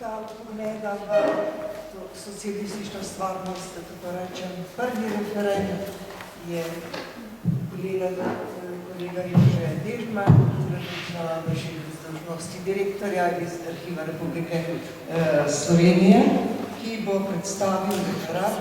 ta pogled ali pa socialistična stvarnost, da tako rečem. Prvi referent je kolega Jože Dežman, trenutno vrši dolžnosti direktorja iz Arhiva Republike Slovenije, ki bo predstavil referat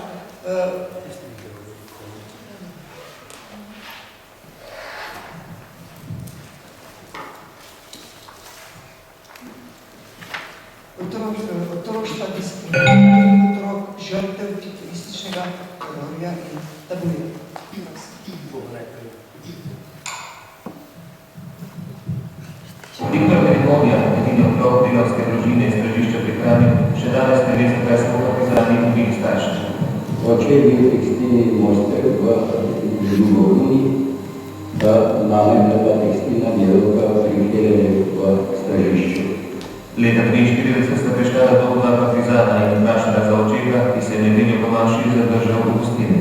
otroštva diskriminacije otrok, žrtev titoističnega terorja in tabuja. Viktor Perigonija, edini otrok delavske družine iz Tržišča pri Kranju, še danes ne ve, zakaj smo partizani in bili starši. Oče je bil tekstilni mojster v Ljubovini, mama je bila tekstilna delavka pri v Stražišču. Leta 1943 sta prišla na dom dva partizana in vprašala za očeta, ki se je nedeljo po maši zadržal v gostini.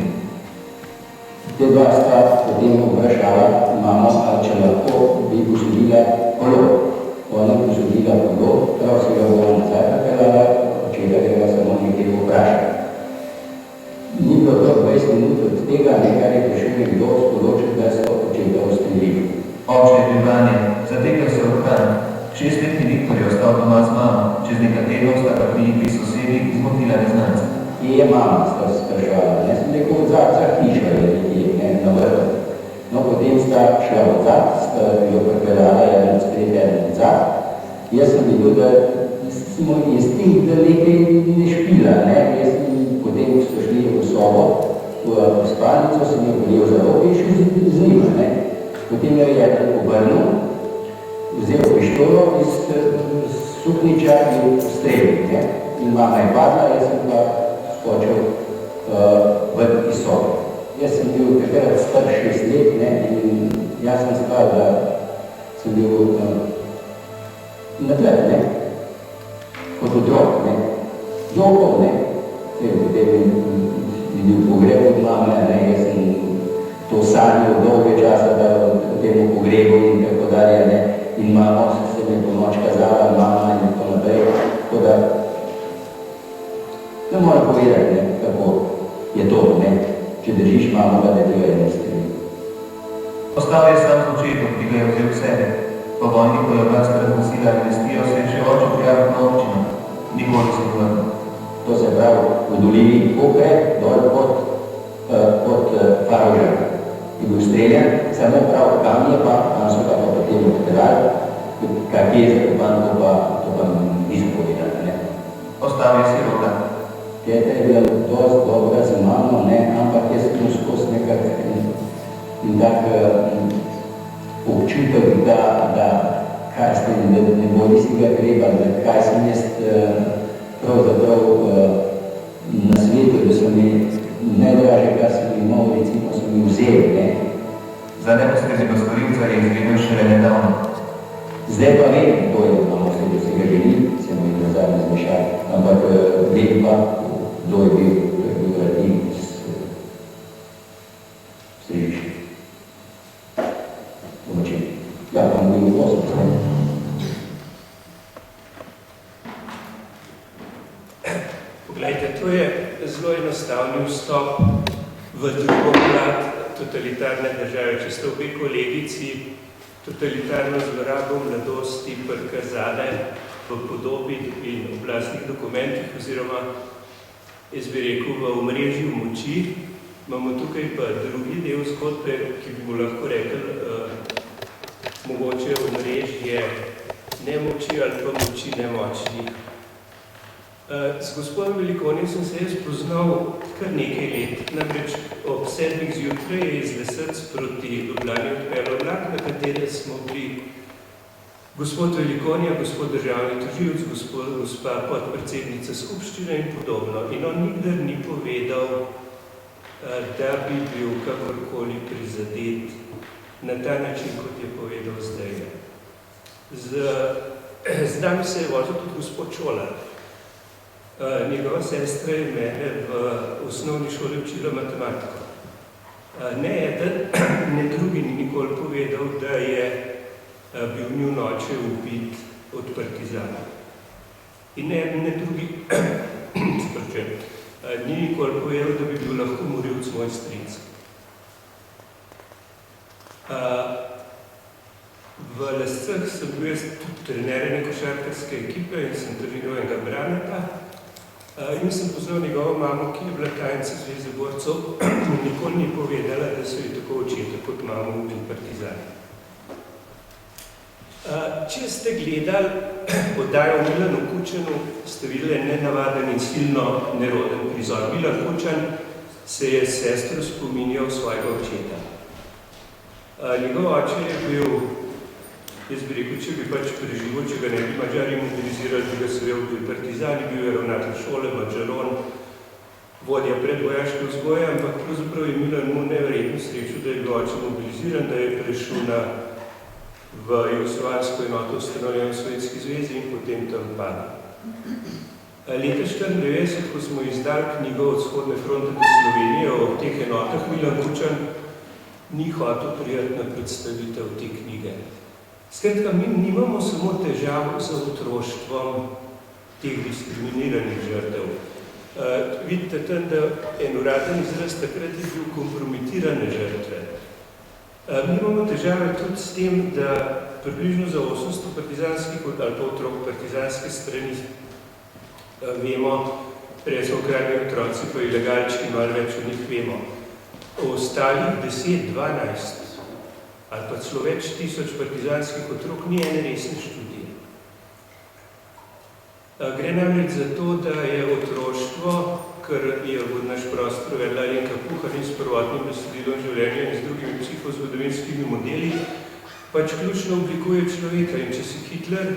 Te dva sta potem vprašala mamo, ali če lahko bi posodila kolo. Ona je posodila kolo, prav se ga bo nazaj napeljala, očeta ga samo nekaj vprašala. Ni bilo to 20 minut od tega, nekaj je prišel nekdo sporočil, da so očeta ustrelili. Oče je bil vanje, zatekal se v Kranj. 6-letni Viktor je ostal doma z mamo, čez nekaj tednov sta pa pri sosedi zmotila neznanca. Kje je mama, sta se sprašvala. Ne sem rekel odzad, za hiša je nekje, na vrtu. No, potem sta šla odzad, sta jo prepeljala eden spred, eden odzad. Jaz sem videl, da smo instinkt, da nekaj ne špila, ne. Jaz sem potem, ko so šli v sobo, v spalnico, sem jo poljel za roke in šel z njima, ne. Potem jo je eden obrnil, vzel pištolo iz sukniča in strelil, ne. In mama je padla, jaz sem pa skočil iz sobe. Jaz sem bil takrat star 6 let, ne, in jaz sem spal, da sem bil na tleh, ne, kot otrok, ne, zopov, ne. Potem je bil pogreb od mame, ne, jaz sem to sanjal dolge časa, da o temu pogrebu in tako dalje, ne. In mama se mi po noč kazala, mama in tako naprej, tako da ne moram povedati, ne, kako je to, ne, če držiš mamo, da ne ti jo ne streli. Ostal je sam z očetom, ki ga je vzel v sebe. Po vojni, ko je oblasti razglasila amnestijo, se je še oče prijavil na občino. Nikoli se vrnil. To se pravi v dolini Kokre, dol pod Farožem. Je bil streljan, samo prav kam je pa, tam so ga pa potem odpeljali, kak je zakopan, to pa niso povedali, ne. Ostal je sirota. Teta je bila dosti dobra za mamo, ne, ampak jaz sem skozi nekak in tak občutek, da kaj ste, ne bodi si ga treba, da kaj sem jaz pravzaprav na svetu, da so mi najdraže, kar sem imel, recimo, so mi vzeli, ne. Za neposrednega storilca je izvedel šele nedavno. Zdaj pa vem, kdo je imamo vse, da se ga želi, se mu je nazaj razmišljati, ampak vem pa, kdo je bil radnik iz Središča. Domačin. Ja, pa mu bil 8. Poglejte, to je zelo enostavni vstop v drugo plat totalitarne države. Če ste obe kolegici totalitarno zlorabo mladosti prikazale v podobi in oblastnih dokumentih oziroma, jaz bi rekel, v omrežju moči, imamo tukaj pa drugi del zgodbe, ki bi mu lahko rekel mogoče omrežje nemoči ali pa moči nemočnih. Z gospodom Velikonijem sem se jaz poznal kar nekaj let, namreč ob 7 zjutraj je iz Lesec proti Ljubljani odpeljal vlak, na katere smo bili gospod Velikonija, gospod državni tožilec, gospa podpredsednica skupščine in podobno. In on nikdar ni povedal, da bi bil kakorkoli prizadet na ta način, kot je povedal zdaj. Z nami se je vozil tudi gospod Čolar. Njegova sestra je mene v osnovni šoli učila matematiko. Ne eden, ne drugi ni nikoli povedal, da je bil njun oče ubit od partizana. In ne drugi, ni nikoli povedal, da bi bil lahko morilc moj stric. V Lescah sem bil tudi trener košarkarske ekipe in sem treniral enega Braneta. In sem poznal njegovo mamo, ki je bila tajnica Zveze borcev, in nikoli ni povedala, da so ji tako očeta kot mamo ubili partizani. Če ste gledali oddajo Milanu Kučanu, ste videli nenavaden in silno neroden prizor. Milan Kučan se je s sestro spominjal svojega očeta. Njegov oče je bil, jaz bi rekel, če bi pač preživel, če ga ne bi Mađari mobilizirali, bi ga seveda ubili partizani, bil je ravnatelj šole, Mađaron, vodja predvojaške vzgoje, ampak pravzaprav je Milan mu neverjetno srečo, da je bil oče mobiliziran, da je prišel v jugoslovansko enoto ustanovljeno v Sovjetski zvezi in potem tam padel. Leta 1994, ko smo izdali knjigo Od vzhodne fronte do Slovenije o teh enotah, Milan Kučan ni hotel prijeti na predstavitev te knjige. Skratka, mi nimamo samo težav z otroštvom teh diskriminiranih žrtev. Vidite tam, da en uraden izraz takrat je bil kompromitirane žrtve. Mi imamo težave tudi s tem, da približno za 800 partizanskih ali pa otrok partizanske strani vemo, recimo krajni otroci pa ilegalčki, malo več o njih vemo. O ostalih 10, 12 ali pa celo več tisoč partizanskih otrok ni ene resne študije. Gre namreč za to, da je otroštvo, kar je v naš prostor vedla Alenka Puhar in s prvotnim besedilom življenja in z drugimi psihozgodovinskimi modeli, pač ključno oblikuje človeka. In če si Hitler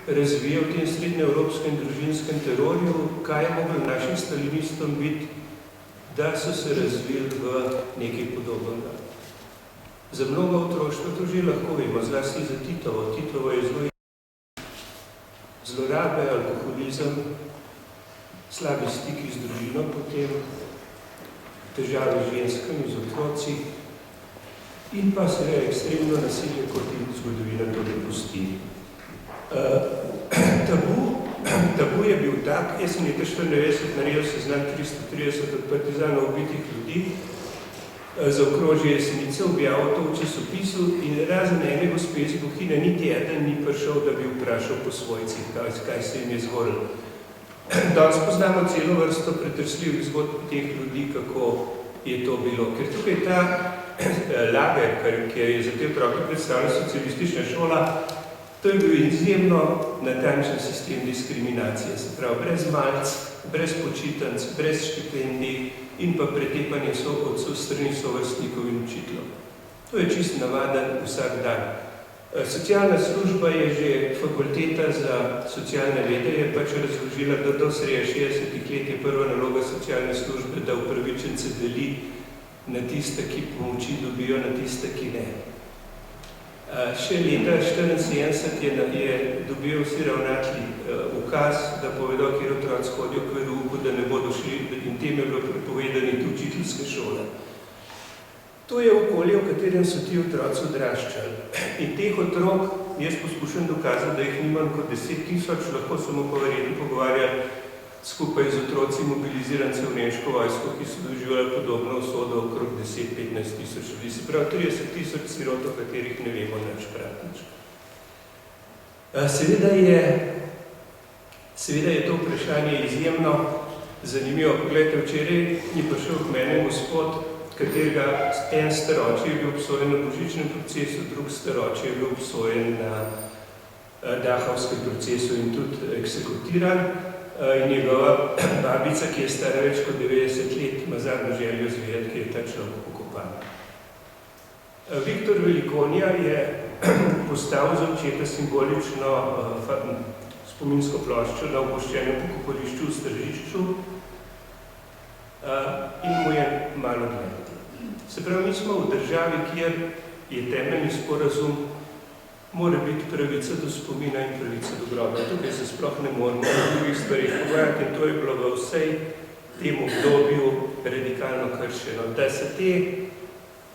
razvija v tem srednjeevropskem družinskem terorju, kaj je mogel našim stalinistom biti, da so se razvili v nekaj podobnega. Za mnogo otroštva to že lahko vemo, zlasti za Titovo. Titovo je zelo zlorabe, alkoholizem, slabi stiki z družino, potem težave z ženskami, z otroci in pa seveda ekstremno nasilje, kot jim zgodovina to dopusti. Tabu je bil tak, jaz sem leta 1994 naredil seznam 330 od partizanov ubitih ljudi, zaokrožje Jesenice, objavil to v časopisu in razen ene gospe iz Bohinja niti eden ni prišel, da bi vprašal po svojcih, kaj se jim je zgodilo. Danes poznamo celo vrsto pretresljivih zgodb teh ljudi, kako je to bilo. Ker tukaj ta lager, ki je za te otroke predstavljala socialistična šola, to je bil izjemno natančen sistem diskriminacije, se pravi brez malc, brez počitnic, brez štipendij in pa pretepanje sokovcev strani sovrstnikov in učiteljev. To je čist navaden vsak dan. Socialna služba je že fakulteta za socialne vede, je pač razložila, da do sreje 60 let je prva naloga socialne službe, da upravičence deli na tiste, ki pomoči dobijo, na tiste, ki ne. Še leta 1974 je dobil vsi ravnatelji ukaz, da povedo, kjer otroci hodijo k verouku, da ne bodo šli, in tem je bilo prepovedani tudi učiteljske šole. To je okolje, v katerem so ti otroci odraščali. In teh otrok, jaz poskušam dokazati, da jih nimam kot 10 000, lahko samo pa verjetno pogovarjali skupaj z otroci mobilizirancev v nemško vojsko, ki so doživljali podobno usodo okrog 10-15 000 ljudi. Se pravi 30 000 sirot, o katerih ne vemo nič praktično. Seveda je to vprašanje izjemno zanimivo. Poglejte, včeraj je prišel k mene gospod, katerega en staroči je bil obsojen na božičnem procesu, drug staroči je bil obsojen na Dahovskem procesu in tudi eksekutiran. In njegova babica, ki je stara več kot 90 let, ima zadnjo željo zvedeti, ki je ta človek pokopan. Viktor Velikonja je postavil za očeta simbolično spominsko ploščo na opuščenem pokopališču v Stržišču in mu je malo gledati. Se pravi, mi smo v državi, kjer je temeljni sporazum, mora biti pravica do spomina in pravica do groba. Tukaj se sploh ne moramo v drugih stvarih pogajati in to je bilo v vsej tem obdobju radikalno kršeno. Da se te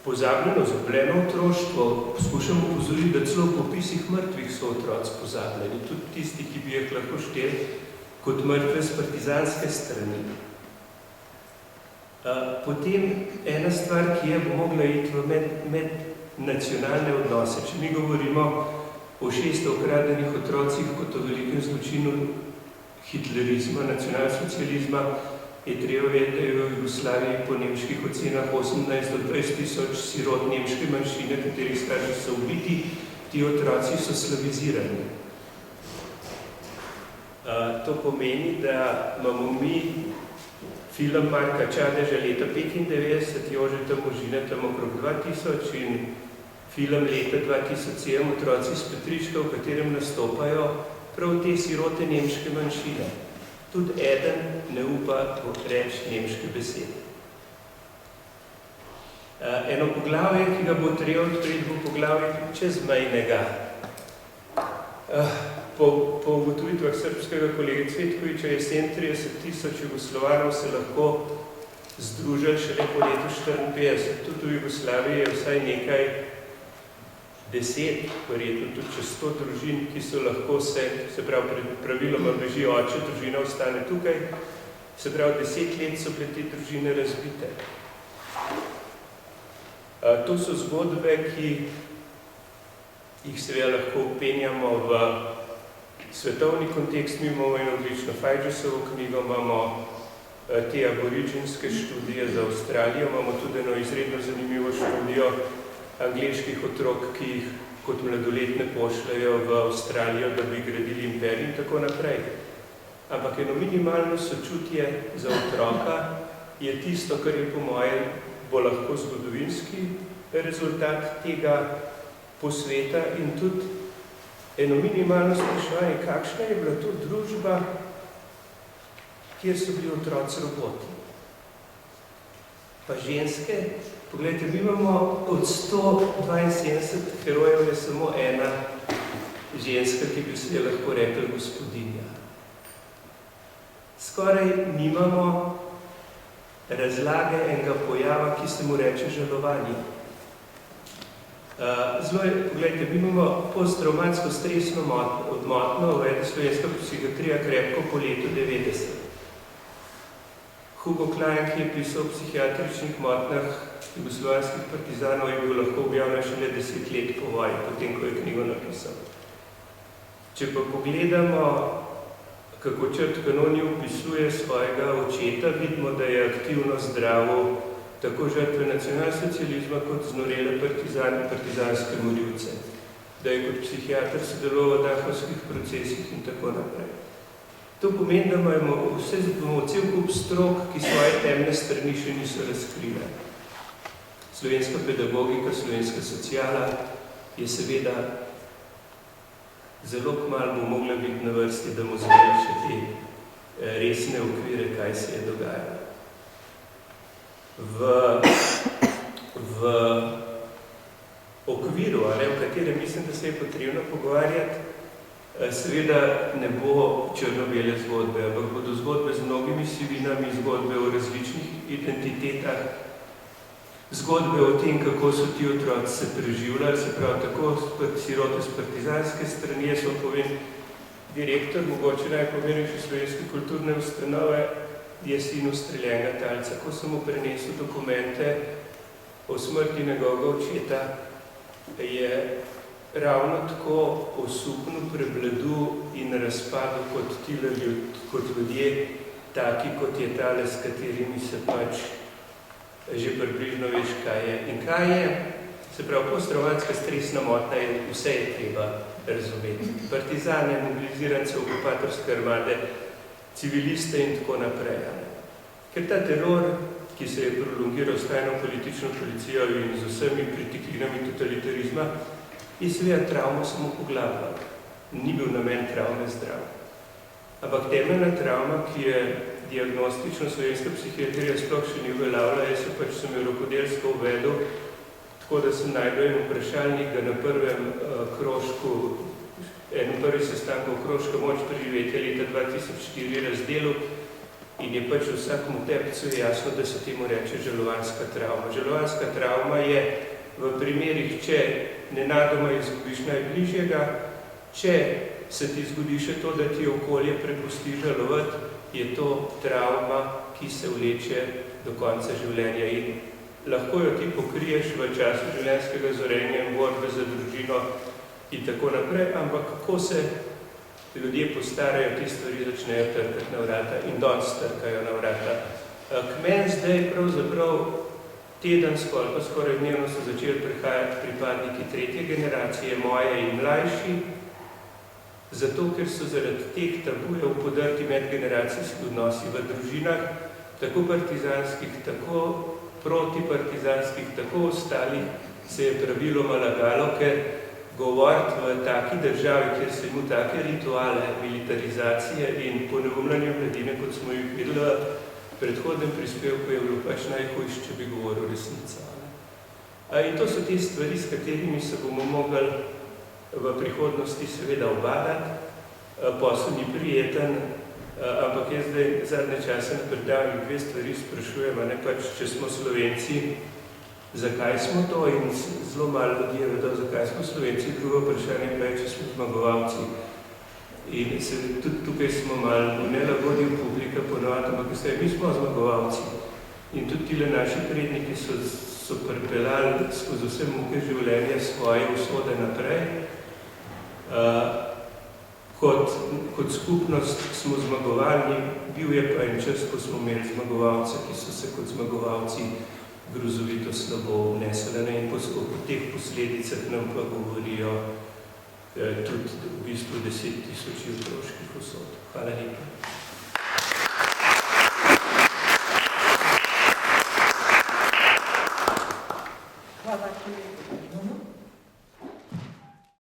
pozabljeno, zapljeno otroštvo poskušamo upozoriti, da celo v popisih mrtvih so otroci pozabljeni. Tudi tisti, ki bi jih lahko šteli kot mrtve z partizanske strani. Potem ena stvar, ki je mogla iti v mednacionalne odnose. Če mi govorimo o 600 ukradenih otrocih kot o velikem zločinu hitlerizma, nacionalsocializma, je treba vedeti, da je v Jugoslaviji po nemških ocenah 18 do 20 tisoč sirot nemške manjšine, katerih starši so ubiti, ti otroci so slavizirani. To pomeni, da imamo mi film Marka Čadeža leta 95, Jožeta Možine tam okrog 2000 in film leta 2007 Otroci s Petrička, v katerem nastopajo prav te sirote nemške manjšine. Tudi eden ne upa reči nemške besede. Eno poglavje, ki ga bo treba odpreti, bo poglavje čezmejnega. Po ugotovitvah srbskega kolega Cvetkoviča je 37 tisoč Jugoslovanov se lahko združili šele po letu 1954. Tudi v Jugoslaviji je vsaj nekaj 10, verjetno tudi čez 100 družin, ki so lahko se pravi, praviloma beži oče, družina ostane tukaj, se pravi, 10 let so bile te družine razbite. To so zgodbe, ki jih seveda lahko penjamo v svetovni kontekst. Mi imamo eno odlično Fajđesovo knjigo, imamo te aboriginske študije za Avstralijo, imamo tudi eno izredno zanimivo študijo angleških otrok, ki jih kot mladoletne pošljajo v Avstralijo, da bi gradili imperij in tako naprej. Ampak eno minimalno sočutje za otroka je tisto, kar je po moje bo lahko zgodovinski rezultat tega posveta in tudi eno minimalno spraševanje, kakšna je bila to družba, kjer so bili otroci roboti. Pa ženske, poglejte, mi imamo od 172 herojev je samo ena ženska, ki bi se je lahko rekla gospodinja. Skoraj nimamo razlage enega pojava, ki se mu reče žalovanje. Zelo je, poglejte, mi imamo posttraumatsko stresno odmotno, uvede slovenska psihiatrija krepko po letu 90. Hugo Klein, ki je pisal o psihiatričnih motnjah jugoslovanskih partizanov, je bil lahko objavljen šele 10 let po vojni, potem, ko je knjigo napisal. Če pa pogledamo, kako Črt Kanoni opisuje svojega očeta, vidimo, da je aktivno zdravil tako žrtve nacionalsocializma kot znorele partizanske morilce, da je kot psihiater sodeloval v dahovskih procesih in tako naprej. To pomeni, da imamo cel kup strok, ki svoje temne strani še niso razkrile. Slovenska pedagogika, slovenska sociala je seveda zelo kmalu bo mogla biti na vrsti, da mu zveli še te resne okvire, kaj se je dogajalo. V okviru, v katerem mislim, da se je potrebno pogovarjati, seveda ne bo črno-bele zgodbe, ampak bodo zgodbe z mnogimi sivinami, zgodbe o različnih identitetah, zgodbe o tem, kako so ti otroci se preživljali, se pravi tako sirote z partizanske strani. Jaz vam povem, direktor, mogoče najpomembnejše slovenske kulturne ustanove, je sin ustreljenega talca. Ko sem mu prenesel dokumente o smrti njegovega očeta, je ravno tako osupno prebledu in razpadu kot ljudje, taki kot je tale, s katerimi se pač že približno veš, kaj je. In kaj je? Se pravi, posttraumatska stresna motnja je, vse je treba razumeti. Partizane, mobilizirance, okupatorske armade, civiliste in tako naprej. Ker ta teror, ki se je prolongiral s tajno politično policijo in z vsemi pritiklinami totalitarizma, je seveda travmo samo poglabljal. Ni bil namen travme zdrav. Ampak temeljna travma, ki je diagnostično slovenska psihiatrija sploh še ni uveljavila, jaz sem jo rokodelsko uvedel, tako da sem najdel en vprašalnik, ga na prvem krožku, enem prvi sestankov krožka moč preživetja leta 2004 razdelil in je pač vsakemu tepcu jasno, da se temu reče žalovanska travma. Žalovanska travma je v primerih, če nenadoma izgubiš najbližjega, če se ti zgodi še to, da ti okolje prepusti žalovati, je to travma, ki se vleče do konca življenja in lahko jo ti pokriješ v času življenjskega zorenja in borbe za družino in tako naprej, ampak kako se ljudje postarajo, ti stvari začnejo trkati na vrata in danes trkajo na vrata. K meni zdaj pravzaprav tedensko ali pa skoraj dnevno so začeli prihajati pripadniki tretje generacije, moje in mlajši, zato ker so zaradi teh tabujev podrti medgeneracijski odnosi v družinah, tako partizanskih, tako protipartizanskih, tako ostalih, se je praviloma lagalo, ker govoriti v taki državi, kjer se imajo take rituale militarizacije in poneumljanja mladine, kot smo jih videli v predhodnem prispevku, je bilo pač najhujše, če bi govoril resnico. In to so te stvari, s katerimi se bomo mogli v prihodnosti seveda obadati. Posel ni prijeten, ampak jaz zdaj zadnje čase na predavanjih dve stvari sprašujem, ne pač, če smo Slovenci, zakaj smo to in zelo malo ljudje vedo, zakaj smo Slovenci, drugo vprašanje pa je, če smo zmagovalci. In tudi tukaj smo malo nelagodil publika ponovati, ampak mi smo zmagovalci. In tudi tile naši predniki so pripeljali skozi vse muke življenja svoje usode naprej. Kot skupnost smo zmagovalni, bil je pa en čas, ko smo imeli zmagovalce, ki so se kot zmagovalci grozovito slabo vnesli in po teh posledicah nam pa govorijo tudi v bistvu 10.000 otroških usod. Hvala lepa. Hvala, kolegi.